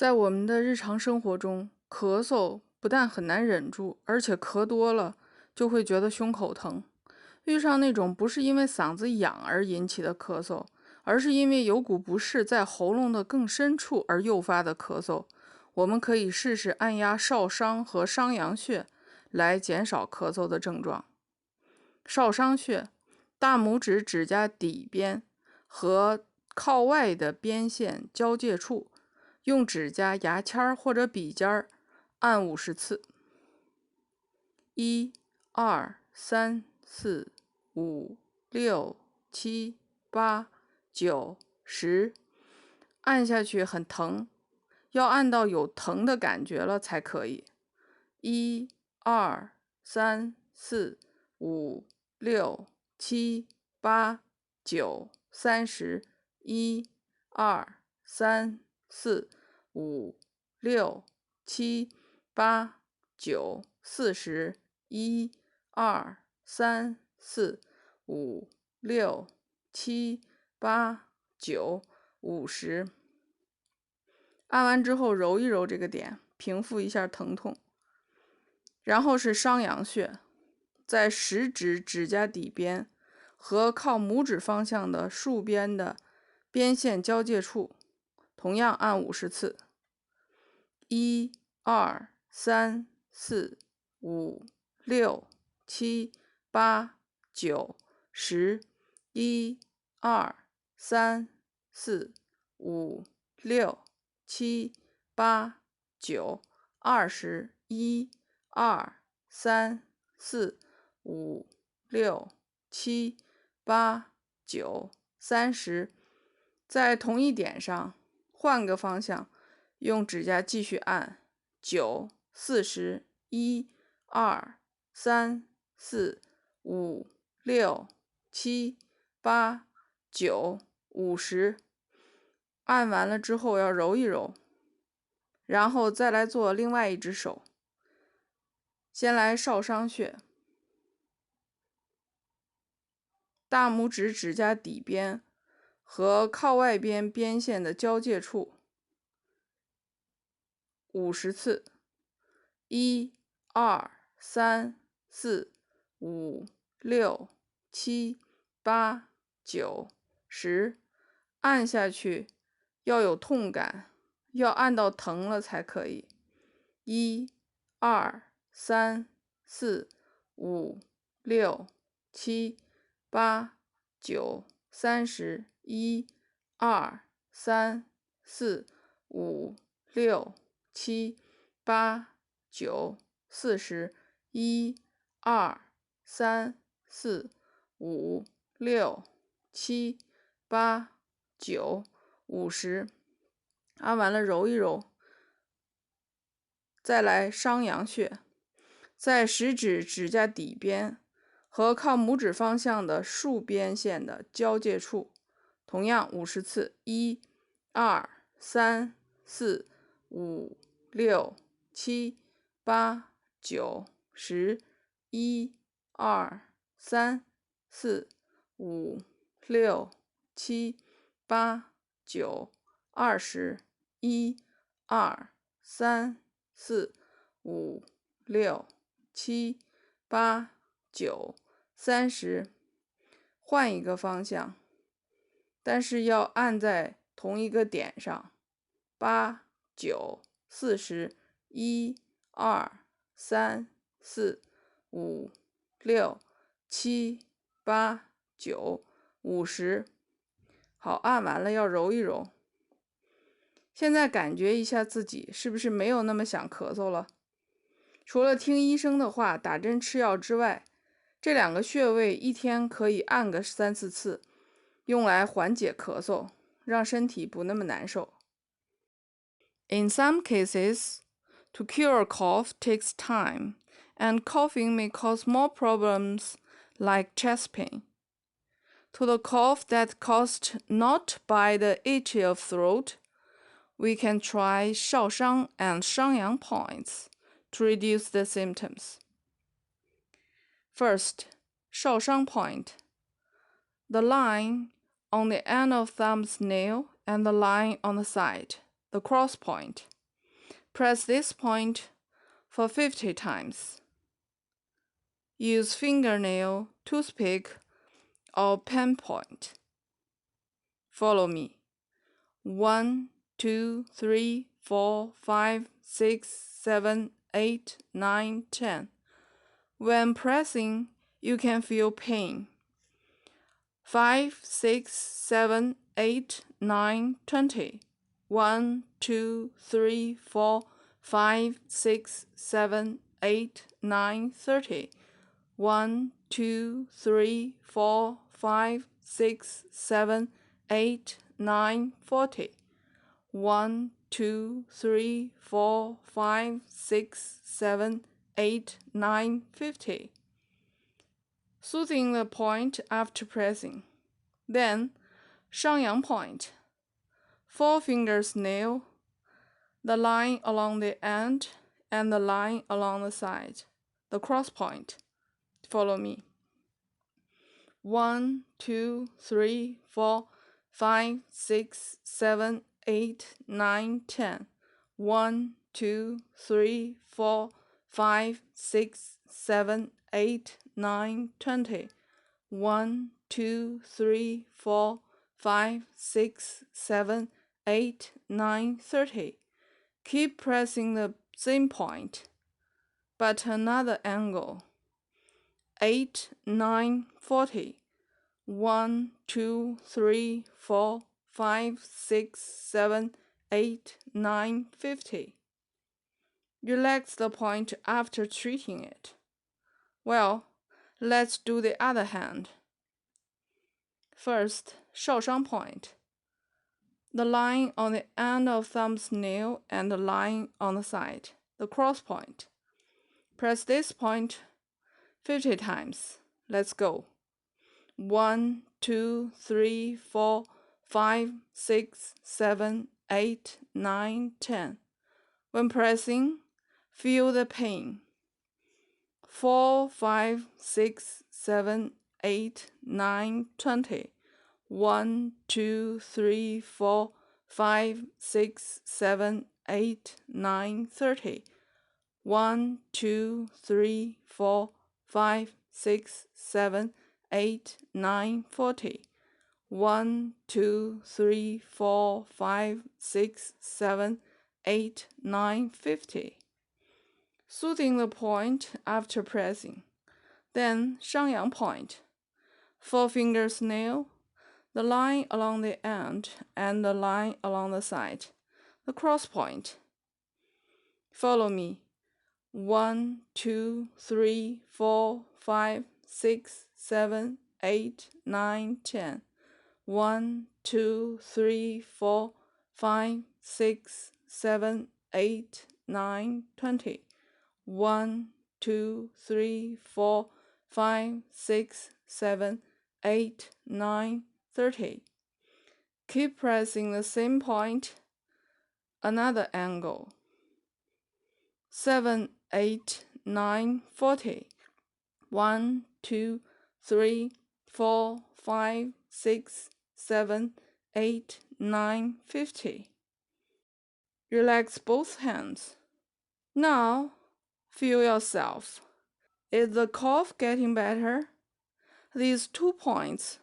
在我们的日常生活中，咳嗽不但很难忍住，而且咳多了就会觉得胸口疼。遇上那种不是因为嗓子痒而引起的咳嗽，而是因为有股不适在喉咙的更深处而诱发的咳嗽，我们可以试试按压少商和商阳穴来减少咳嗽的症状。少商穴，大拇指指甲底边和靠外的边线交界处，用指甲、牙签或者笔尖按50次。1、2、3、4、5、6、7、8、9、10，按下去很疼，要按到有疼的感觉了才可以。1、2、3、4、5、6、7、8、9、30。1、2、3、4、5、6、7、8、9、40。1、2、3、4、5、6、7、8、9、50。按完之后揉一揉这个点，平复一下疼痛。然后是商阳穴，在食指指甲底边和靠拇指方向的竖边的边线交界处，同样按50次。1、2、3、4、5、6、7、8、9、10。1、2、3、4、5、6、7、8、9、20。1、2、3、4、5、6、7、8、9、30。在同一点上换个方向，用指甲继续按9、40。1、2、3、4、5、6、7、8、9、50。按完了之后要揉一揉，然后再来做另外一只手。先来少商穴，大拇指指甲底边和靠外边边线的交界处50次。1、2、3、4、5、6、7、8、9、10。按下去要有痛感，要按到疼了才可以。1、2、3、4、5、6、7、8、9、30。1、2、3、4、5、6、7、8、9、40。1、2、3、4、5、6、7、8、9、50。按完了揉一揉，再来商阳穴，在食指指甲底边和靠拇指方向的竖边线的交界处，同样50次。1、2、3、4、5、6、7、8、9、10。1、2、3、4、5、6、7、8、9、20。1、2、3、4、5、6、7、8、9、30。换一个方向，但是要按在同一个点上。8、9、40。1、2、3、4、5、6、7、8、9、50。好，按完了要揉一揉。现在感觉一下自己是不是没有那么想咳嗽了？除了听医生的话，打针吃药之外，这两个穴位一天可以按个3、4次，用来缓解咳嗽，让身体不那么难受。In some cases, to cure a cough takes time, and coughing may cause more problems like chest pain. To the cough that caused not by the itchy of throat, we can try Shaoshang and Shangyang points to reduce the symptoms. First, Shaoshang point. The line on the end of thumb's nail and the line on the side. the cross point. Press this point for 50 times. Use fingernail, toothpick, or pen point. Follow me. 1, 2, 3, 4, 5, 6, 7, 8, 9, 10. When pressing, you can feel pain. 5, 6, 7, 8, 9, 20. 1, 2, 3, 4, 5, 6, 7, 8, 9, 30. 1, 2, 3, 4, 5, 6, 7, 8, 9, 40. 1, 2, 3, 4, 5, 6, 7, 8, 9, 50. Soothing the point after pressing. Then, 上扬 point. 4 fingers nail the line along the end and the line along the side, the cross point. Follow me. 1, 2, 3, 4, 5, 6, 7, 8, 9, 10. 1, 2, 3, 4, 5, 6, 7, 8, 9, 20. 1, 2, 3, 4, 5, 6, 7, 8, 9, 30. Keep pressing the same point, but another angle. 8, 9, 40. 1, 2, 3, 4, 5, 6, 7, 8, 9, 50. Relax the point after treating it. Well, let's do the other hand. First, 受伤 point. The line on the end of thumb's nail and the line on the side, the cross point. Press this point 50 times. Let's go. 1, 2, 3, 4, 5, 6, 7, 8, 9, 10. When pressing, feel the pain. 4, 5, 6, 7, 8, 9, 20. 1, 2, 3, 4, 5, 6, 7, 8, 9, 30. 1, 2, 3, 4, 5, 6, 7, 8, 9, 40. 1, 2, 3, 4, 5, 6, 7, 8, 9, 50. Soothing the point after pressing. Then 上扬 point. 4 fingers nail the line along the end and the line along the side, the cross point. Follow me. 1, 2, 3, 4, 5, 6, 7, 8, 9, 10. 1, 2, 3, 4, 5, 6, 7, 8, 9, 20. 1, 2, 3, 4, 5, 6, 7, 8, 9, 30. Keep pressing the same point, another angle. 7, 8, 9, 40. 1, 2, 3, 4, 5, 6, 7, 8, 9, 50. Relax both hands. Now, feel yourself. Is the cough getting better? These 2 points,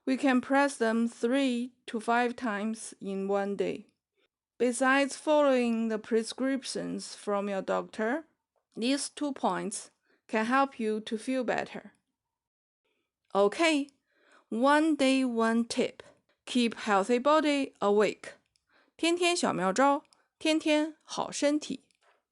we can press them 3 to 5 times in one day. Besides following the prescriptions from your doctor, these 2 points can help you to feel better. Okay, one day, one tip. Keep healthy body awake. 天天小妙招，天天好身体。